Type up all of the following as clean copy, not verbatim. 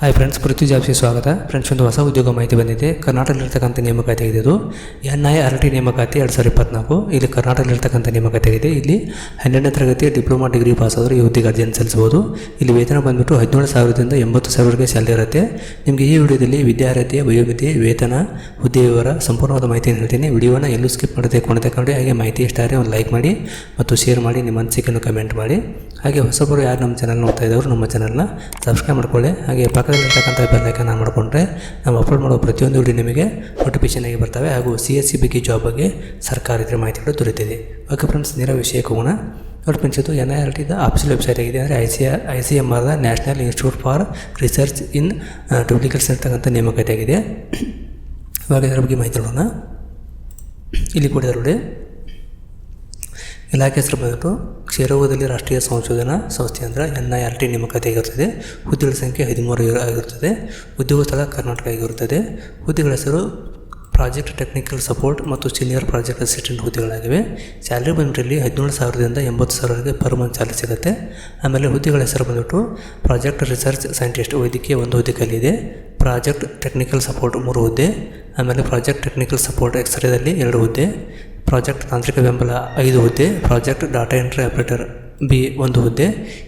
Hi friends, ಪೃಥ್ವಿ ಜಾಬ್ಸ್ಗೆ ಸ್ವಾಗತ. Friends, ಒಂದು ಹೊಸ ಉದ್ಯೋಗ ಮಾಹಿತಿ ಬಂದಿದೆ. ಕರ್ನಾಟಕದಲ್ಲಿರ್ತಕ್ಕಂಥ ನೇಮಕಾತಿ ಇದೆ. ಇದು NIRT ನೇಮಕಾತಿ 2024. ಇಲ್ಲಿ ಕರ್ನಾಟಕದಲ್ಲಿರ್ತಕ್ಕಂಥ ನೇಮಕಾತಿ ಇದೆ. ಇಲ್ಲಿ 12ನೇ ತರಗತಿ ಡಿಪ್ಲೊಮಾ ಡಿಗ್ರಿ ಪಾಸ್ ಆದರೂ ಈ ಹುದ್ದೆಗೆ ಅರ್ಜಿಯನ್ನು ಸಲ್ಲಿಸಬಹುದು. ಇಲ್ಲಿ ವೇತನ ಬಂದುಬಿಟ್ಟು 17,000ದಿಂದ 80,000ವರೆಗೆ ಸ್ಯಾಲರಿ ಇರುತ್ತೆ. ನಿಮಗೆ ಈ ವಿಡಿಯೋದಲ್ಲಿ ವಿದ್ಯಾರ್ಹತೆ, ವಯೋಮಿತಿ, ವೇತನ, ಹುದ್ದೆ ವಿವರ, ಸಂಪೂರ್ಣವಾದ ಮಾಹಿತಿಯನ್ನು ಹೇಳ್ತೀನಿ. ವಿಡಿಯೋನ ಎಲ್ಲೂ ಸ್ಕಿಪ್ ಮಾಡದೆ ಕೊನೆತಕೊಂಡು ಹಾಗೆ ಮಾಹಿತಿ ಇಷ್ಟ ಆದರೆ ಒಂದು ಲೈಕ್ ಮಾಡಿ ಮತ್ತು ಶೇರ್ ಮಾಡಿ, ನಿಮ್ಮ ಅನಿಸಿಕೆಯನ್ನು ಕಮೆಂಟ್ ಮಾಡಿ. ಹಾಗೆ ಹೊಸಬರು ಯಾರು ನಮ್ಮ ಚಾನಲ್ ನೋಡ್ತಾ ಇದ್ದವರು ನಮ್ಮ ಚಾನಲ್ನ ಸಬ್ಸ್ಕ್ರೈಬ್ ಮಾಡ್ಕೊಳ್ಳಿ. ಹಾಗೆ ಪಕ್ಕದಲ್ಲಿರ್ತಕ್ಕಂಥ ಬೆಲ್ ಐಕಾನ್ ಆನ್ ಮಾಡಿಕೊಂಡ್ರೆ ನಾವು ಅಪ್ಲೋಡ್ ಮಾಡೋ ಪ್ರತಿಯೊಂದು ವಿಡಿಯೋ ನಿಮಗೆ ನೋಟಿಫಿಕೇಷನ್ ಆಗಿ ಬರ್ತವೆ. ಹಾಗೂ CSC ಬಗ್ಗೆ, ಜಾಬ್ ಬಗ್ಗೆ, ಸರ್ಕಾರದ ಮಾಹಿತಿಗಳು ದೊರೆತಿದೆ. ಓಕೆ ಫ್ರೆಂಡ್ಸ್, ನೇರ ವಿಷಯಕ್ಕೆ ಹೋಗೋಣ. ನೋಡಿ ಫ್ರೆಂಡ್ಸ್, ಇದು NIRTದ ಆಫೀಷಿಯಲ್ ವೆಬ್ಸೈಟ್ ಆಗಿದೆ. ಅಂದರೆ ICMR national institute for research in duplicates ಇರ್ತಕ್ಕಂಥ ನೇಮಕಾತಿ ಆಗಿದೆ. ಇವಾಗ ಇದರ ಬಗ್ಗೆ ಮಾಹಿತಿ ನೋಡೋಣ. ಇಲ್ಲಿ ಕೊಡಿದ್ದಾರೆ ನೋಡಿ. ಇಲಾಖೆ ಹೆಸರು ಬಂದ್ಬಿಟ್ಟು ಕ್ಷೀರವದಲ್ಲಿ ರಾಷ್ಟ್ರೀಯ ಸಂಶೋಧನಾ ಸಂಸ್ಥೆ ಅಂದರೆ NIRT ನೇಮಕಾತಿ ಆಗಿರುತ್ತದೆ. ಹುದ್ದೆಗಳ ಸಂಖ್ಯೆ 13 ಆಗಿರುತ್ತದೆ. ಉದ್ಯೋಗ ಸ್ಥಳ ಕರ್ನಾಟಕ ಆಗಿರುತ್ತದೆ. ಹುದ್ದೆಗಳ ಹೆಸರು ಪ್ರಾಜೆಕ್ಟ್ ಟೆಕ್ನಿಕಲ್ ಸಪೋರ್ಟ್ ಮತ್ತು ಸೀನಿಯರ್ ಪ್ರಾಜೆಕ್ಟ್ ಅಸಿಸ್ಟೆಂಟ್ ಹುದ್ದೆಗಳಾಗಿವೆ. ಸ್ಯಾಲರಿ ಬಂದ್ಬಿಟ್ಟು ಇಲ್ಲಿ 17,000ದಿಂದ 80,000ವರೆಗೆ ಪರ್ ಮಂತ್ ಸ್ಯಾಲರಿ ಸಿಗುತ್ತೆ. ಆಮೇಲೆ ಹುದ್ದೆಗಳ ಹೆಸರು ಬಂದ್ಬಿಟ್ಟು ಪ್ರಾಜೆಕ್ಟ್ ರಿಸರ್ಚ್ ಸೈಂಟಿಸ್ಟ್ ವೈದ್ಯಕೀಯ 1 ಹುದ್ದೆ ಖಾಲಿಯಿದೆ. ಪ್ರಾಜೆಕ್ಟ್ ಟೆಕ್ನಿಕಲ್ ಸಪೋರ್ಟ್ 3 ಹುದ್ದೆ. ಆಮೇಲೆ ಪ್ರಾಜೆಕ್ಟ್ ಟೆಕ್ನಿಕಲ್ ಸಪೋರ್ಟ್ ಎಕ್ಸ್ರೇದಲ್ಲಿ 2 ಹುದ್ದೆ. ಪ್ರಾಜೆಕ್ಟ್ ತಾಂತ್ರಿಕ ಬೆಂಬಲ 5 ಹುದ್ದೆ. Project data entry operator B 1 ಹುದ್ದೆ.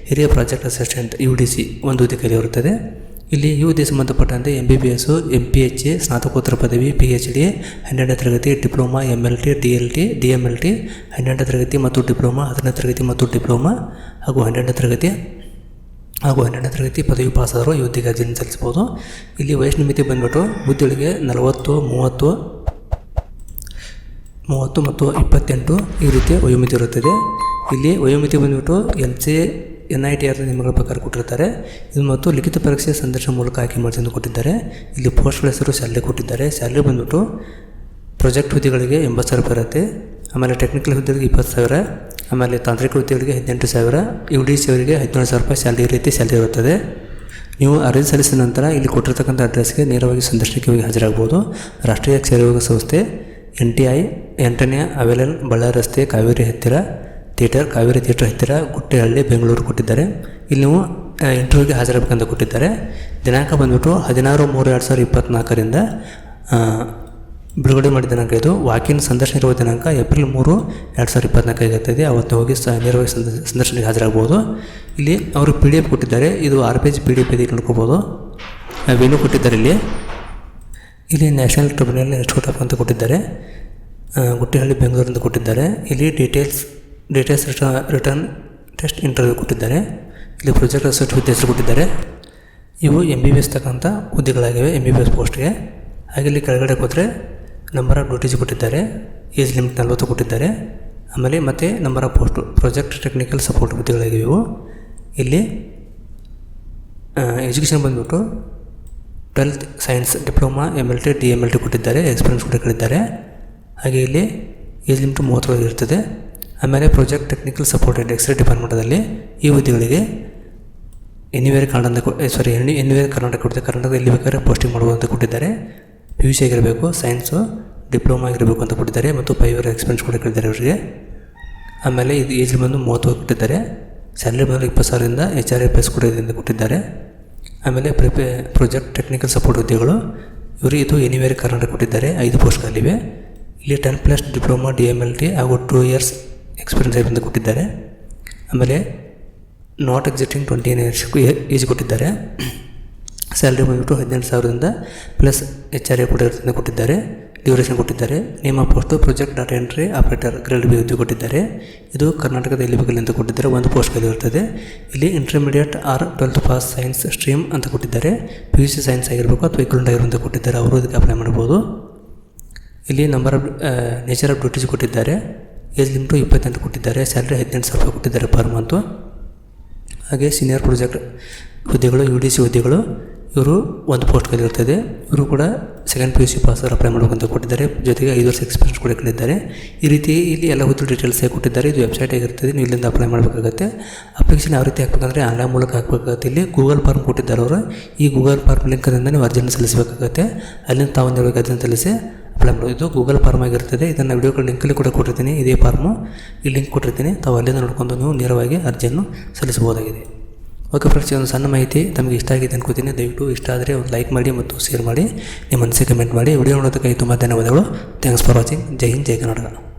ಹಿರಿಯ ಪ್ರಾಜೆಕ್ಟ್ ಅಸಿಸ್ಟೆಂಟ್ UDC 1 ಹುದ್ದೆ ಖಾಲಿಯಿರುತ್ತದೆ. ಇಲ್ಲಿ ಈ ಹುದ್ದೆ ಸಂಬಂಧಪಟ್ಟಂತೆ MBBS, MPH, ಸ್ನಾತಕೋತ್ತರ ಪದವಿ, PhD, 12ನೇ ತರಗತಿ ಡಿಪ್ಲೊಮಾ, MLT, DLT, DMLT, 12ನೇ ತರಗತಿ ಮತ್ತು ಡಿಪ್ಲೊಮಾ, 10ನೇ ತರಗತಿ ಮತ್ತು ಡಿಪ್ಲೊಮಾ ಹಾಗೂ 12ನೇ ತರಗತಿ ಪದವಿ ಪಾಸ್ ಆದರೂ ಈ ಹುದ್ದೆಗೆ ಅರ್ಜಿಯನ್ನು ಸಲ್ಲಿಸಬಹುದು. ಇಲ್ಲಿ ವಯಸ್ಸಿನ ಮಿತಿ ಬಂದ್ಬಿಟ್ಟು ಹುದ್ದೆಗಳಿಗೆ 40, 30 ಮತ್ತು 28 ಈ ರೀತಿಯ ವಯೋಮಿತಿ ಇರುತ್ತದೆ. ಇಲ್ಲಿ ವಯೋಮಿತಿ ಬಂದುಬಿಟ್ಟು NITR ನಿಯಮಗಳ ಪ್ರಕಾರ ಕೊಟ್ಟಿರ್ತಾರೆ. ಇದು ಮತ್ತು ಲಿಖಿತ ಪರೀಕ್ಷೆ ಸಂದರ್ಶನ ಮೂಲಕ ಆಯ್ಕೆ ಮಾಡಿಸಿ ಕೊಟ್ಟಿದ್ದಾರೆ. ಇಲ್ಲಿ ಪೋಸ್ಟ್ಗಳ ಹೆಸರು ಸ್ಯಾಲರಿ ಕೊಟ್ಟಿದ್ದಾರೆ. ಸ್ಯಾಲರಿ ಬಂದುಬಿಟ್ಟು ಪ್ರಾಜೆಕ್ಟ್ ಹುದ್ದೆಗಳಿಗೆ 80,000 ಇರುತ್ತೆ. ಆಮೇಲೆ ಟೆಕ್ನಿಕಲ್ ಹುದ್ದೆಗಳಿಗೆ 20,000. ಆಮೇಲೆ ತಾಂತ್ರಿಕ ಹುದ್ದೆಗಳಿಗೆ 18,000. UDC ಅವರಿಗೆ 17,000 ಸ್ಯಾಲರಿ ರೀತಿ ಸ್ಯಾಲರಿ ಇರುತ್ತದೆ. ನೀವು ಅರ್ಜಿ ಸಲ್ಲಿಸಿದ ನಂತರ ಇಲ್ಲಿ ಕೊಟ್ಟಿರ್ತಕ್ಕಂಥ ಅಡ್ರೆಸ್ಗೆ ನೇರವಾಗಿ ಸಂದರ್ಶನಕ್ಕೆ ಹೋಗಿ ಹಾಜರಾಗಬಹುದು. ರಾಷ್ಟ್ರೀಯ ಕ್ಷಯರೋಗ ಸಂಸ್ಥೆ NTI 8ನೇ ಅವೆಲಲ್, ಬಳ್ಳಾರಿ ರಸ್ತೆ, ಕಾವೇರಿ ಥಿಯೇಟರ್ ಹತ್ತಿರ, ಗುಟ್ಟೆಹಳ್ಳಿ, ಬೆಂಗಳೂರು ಕೊಟ್ಟಿದ್ದಾರೆ. ಇಲ್ಲಿ ನೀವು ಇಂಟರ್ವ್ಯೂಗೆ ಹಾಜರಾಗಬೇಕಂತ ಕೊಟ್ಟಿದ್ದಾರೆ. ದಿನಾಂಕ ಬಂದುಬಿಟ್ಟು 16/3/2024ರಿಂದ ಬಿಡುಗಡೆ ಮಾಡಿದ ದಿನಾಂಕ ಇದು. ವಾಕಿನ್ ಸಂದರ್ಶನ ಇರುವ ದಿನಾಂಕ ಏಪ್ರಿಲ್ 3, 2024 ಆಗಿರ್ತದೆ. ಅವತ್ತು ಹೋಗಿ ನೇರವಾಗಿ ಸಂದರ್ಶನಕ್ಕೆ ಹಾಜರಾಗಬಹುದು. ಇಲ್ಲಿ ಅವರು PDF ಕೊಟ್ಟಿದ್ದಾರೆ. ಇದು 6 ಪೇಜ್ PDF ಇದೆ, ನೋಡ್ಕೋಬೋದು. ವೇಣು ಕೊಟ್ಟಿದ್ದಾರೆ. ಇಲ್ಲಿ ನ್ಯಾಷನಲ್ ಟ್ರಿಬ್ಯುನಲ್ ಇನ್ಸ್ಟಿಟ್ಯೂಟ್ ಆಫ್ ಅಂತ ಕೊಟ್ಟಿದ್ದಾರೆ. ಗುಟ್ಟೆಹಳ್ಳಿ, ಬೆಂಗಳೂರಿಂದ ಕೊಟ್ಟಿದ್ದಾರೆ. ಇಲ್ಲಿ ಡೀಟೇಲ್ಸ್ ರಿಟರ್ನ್ ಟೆಸ್ಟ್ ಇಂಟರ್ವ್ಯೂ ಕೊಟ್ಟಿದ್ದಾರೆ. ಇಲ್ಲಿ ಪ್ರಾಜೆಕ್ಟ್ ಅಸಿಸ್ಟೆಂಟ್ ಹುದ್ದೆ ಹೆಸರು ಕೊಟ್ಟಿದ್ದಾರೆ. ಇವು MBBS ತಕ್ಕಂಥ ಹುದ್ದೆಗಳಾಗಿವೆ, MBBS ಪೋಸ್ಟ್ಗೆ. ಹಾಗೆ ಇಲ್ಲಿ ಕೆಳಗಡೆ ಹೋದರೆ ನಂಬರ್ ಆಫ್ ಡ್ಯೂಟೀಸ್ ಕೊಟ್ಟಿದ್ದಾರೆ. ಏಜ್ ಲಿಮಿಟ್ 40 ಕೊಟ್ಟಿದ್ದಾರೆ. ಆಮೇಲೆ ಮತ್ತು number of post project technical support ಹುದ್ದೆಗಳಾಗಿವೆ ಇವು. ಇಲ್ಲಿ ಎಜುಕೇಷನ್ ಬಂದುಬಿಟ್ಟು 12th science, diploma, MLT, DMLT ಕೊಟ್ಟಿದ್ದಾರೆ. ಎಕ್ಸ್ಪೀರಿಯನ್ಸ್ ಕೂಡ ಕೇಳಿದ್ದಾರೆ. ಹಾಗೆ ಇಲ್ಲಿ ಏಜ್ ಲಿಮಿಟ್ 30 ಇರ್ತದೆ. ಆಮೇಲೆ ಪ್ರಾಜೆಕ್ಟ್ ಟೆಕ್ನಿಕಲ್ ಸಪೋರ್ಟ್ ಎಕ್ಸ್ರೇ ಡಿಪಾರ್ಟ್ಮೆಂಟಲ್ಲಿ ಈ ಹುದ್ದೆಗಳಿಗೆ ಎನಿವೇರ್ ಕರ್ನಾಟಕ ಕೊಟ್ಟಿದೆ. ಕರ್ನಾಟಕದಲ್ಲಿ ಎಲ್ಲಿ ಬೇಕಾದ್ರೆ ಪೋಸ್ಟಿಂಗ್ ಮಾಡ್ಬೋದು ಅಂತ ಕೊಟ್ಟಿದ್ದಾರೆ. PUC ಆಗಿರಬೇಕು, ಸೈನ್ಸು, ಡಿಪ್ಲೊಮಾ ಆಗಿರಬೇಕು ಅಂತ ಕೊಟ್ಟಿದ್ದಾರೆ. ಮತ್ತು 5 ಇಯರ್ ಎಕ್ಸ್ಪೀರಿಯನ್ಸ್ ಕೂಡ ಕೇಳಿದ್ದಾರೆ ಅವರಿಗೆ. ಆಮೇಲೆ ಇದು ಏಜ್ ಬಂದು 30 ಕೊಟ್ಟಿದ್ದಾರೆ. ಸ್ಯಾಲರಿ ಬಂದು 20,000ರಿಂದ HRA+ ಕೂಡ ಇದರಿಂದ ಕೊಟ್ಟಿದ್ದಾರೆ. ಆಮೇಲೆ ಪ್ರಾಜೆಕ್ಟ್ ಟೆಕ್ನಿಕಲ್ ಸಪೋರ್ಟ್ ಹುದ್ದೆಗಳು ಇವರು ಇದು ಎನಿವೇರ್ ಕರ್ನಾಟಕ ಕೊಟ್ಟಿದ್ದಾರೆ. 5 ಪೋಸ್ಟ್ಗಳಿವೆ. ಇಲ್ಲಿ 10+ ಡಿಪ್ಲೊಮಾ, DMLT ಹಾಗೂ 2 ಇಯರ್ಸ್ ಎಕ್ಸ್ಪೀರಿಯನ್ಸ್ ಅಂತ ಕೊಟ್ಟಿದ್ದಾರೆ. ಆಮೇಲೆ ನಾಟ್ ಎಕ್ಸಿಟಿಂಗ್ 20 ಇಯರ್ಸ್ ಏಜ್ ಕೊಟ್ಟಿದ್ದಾರೆ. ಸ್ಯಾಲರಿ ಬಂದುಬಿಟ್ಟು 18,000ರಿಂದ ಪ್ಲಸ್ HRA ಕೂಡ ಇರ್ತದೆ ಕೊಟ್ಟಿದ್ದಾರೆ. ಡ್ಯೂರೇಷನ್ ಕೊಟ್ಟಿದ್ದಾರೆ. Name of post project data entry operator grade B ಹುದ್ದೆ ಕೊಟ್ಟಿದ್ದಾರೆ. ಇದು ಕರ್ನಾಟಕದ ಎಲ್ಲಿಬೇಕಲ್ಲಿ ಅಂತ ಕೊಟ್ಟಿದ್ದಾರೆ. 1 ಪೋಸ್ಟ್ಗಳು ಇರ್ತದೆ. ಇಲ್ಲಿ intermediate or 12th pass science stream ಅಂತ ಕೊಟ್ಟಿದ್ದಾರೆ. PUC ಸೈನ್ಸ್ ಆಗಿರಬೇಕು ಅಥವಾ ಇಕ್ವಲೆಂಟ್ ಆಗಿರುವಂಥ ಕೊಟ್ಟಿದ್ದಾರೆ. ಅವರು ಇದಕ್ಕೆ ಅಪ್ಲೈ ಮಾಡ್ಬೋದು. ಇಲ್ಲಿ ನೇಚರ್ ಆಫ್ ಡ್ಯೂಟೀಸ್ ಕೊಟ್ಟಿದ್ದಾರೆ. ಏಜ್ ಲಿಮಿಟು 28 ಕೊಟ್ಟಿದ್ದಾರೆ. ಸ್ಯಾಲರಿ 18,000 ಕೊಟ್ಟಿದ್ದಾರೆ ಪರ್ ಮಂತು. ಹಾಗೆ ಸೀನಿಯರ್ ಪ್ರಾಜೆಕ್ಟ್ ಹುದ್ದೆಗಳು, UDC ಹುದ್ದೆಗಳು ಇವರು 1 ಪೋಸ್ಟ್ಗಳಿರ್ತದೆ. ಇವರು ಕೂಡ 2nd PUC ಪಾಸ್ ಅಪ್ಲೈ ಮಾಡಬೇಕಂತ ಕೊಟ್ಟಿದ್ದಾರೆ. ಜೊತೆಗೆ 5 ವರ್ಷ ಎಕ್ಸ್ಪೀರಿಯನ್ಸ್ ಕೂಡ ಕೇಳಿದ್ದಾರೆ. ಈ ರೀತಿ ಇಲ್ಲಿ ಎಲ್ಲ ಹುದ್ದೆ ಡೀಟೇಲ್ಸ್ ಕೊಟ್ಟಿದ್ದಾರೆ. ಇದು ವೆಬ್ಸೈಟ್ ಆಗಿರ್ತದೆ. ನೀವು ಇಲ್ಲಿಂದ ಅಪ್ಲೈ ಮಾಡಬೇಕಾಗುತ್ತೆ. ಅಪ್ಲಿಕೇಶನ್ ಯಾವ ರೀತಿ ಹಾಕಬೇಕಂದ್ರೆ ಆನ್ಲೈನ್ ಮೂಲಕ ಹಾಕಬೇಕಾಗುತ್ತೆ. ಇಲ್ಲಿ ಗೂಗಲ್ ಫಾರ್ಮ್ ಕೊಟ್ಟಿದ್ದಾರೆ ಅವರು. ಈ ಗೂಗಲ್ ಫಾರ್ಮ್ ಲಿಂಕ್ನಿಂದ ನೀವು ಅರ್ಜಿಯನ್ನು ಸಲ್ಲಿಸಬೇಕಾಗುತ್ತೆ. ಅಲ್ಲಿಂದ ತಾವು ಅರ್ಜಿಯನ್ನು ಸಲ್ಲಿಸಿ ಅಪ್ಲೈ ಮಾಡೋದು. ಇದು ಗೂಗಲ್ ಫಾರ್ಮ್ ಆಗಿರ್ತದೆ. ಇದನ್ನು ವಿಡಿಯೋಗಳ ಲಿಂಕಲ್ಲಿ ಕೂಡ ಕೊಟ್ಟಿರ್ತೀನಿ. ಇದೇ ಫಾರ್ಮು ಈ ಲಿಂಕ್ ಕೊಟ್ಟಿರ್ತೀನಿ. ತಾವು ಅಲ್ಲಿಂದ ನೋಡ್ಕೊಂಡು ನೀವು ನೇರವಾಗಿ ಅರ್ಜಿಯನ್ನು ಸಲ್ಲಿಸಬಹುದಾಗಿದೆ. ಓಕೆ ಫ್ರೆಂಡ್ಸ್, ಈ ಒಂದು ಸಣ್ಣ ಮಾಹಿತಿ ತಮಗೆ ಇಷ್ಟ ಆಗಿದೆ ಅನ್ಕೋತೀನಿ. ದಯವಿಟ್ಟು ಇಷ್ಟ ಆದರೆ ಒಂದು ಲೈಕ್ ಮಾಡಿ ಮತ್ತು ಶೇರ್ ಮಾಡಿ, ನಿಮ್ಮ ಮನಸ್ಸಿಗೆ ಕಮೆಂಟ್ ಮಾಡಿ. ವಿಡಿಯೋ ನೋಡೋದಕ್ಕೆ ತುಂಬ ಧನ್ಯವಾದಗಳು. Thanks for watching. Jai Hind, Jai Karnataka.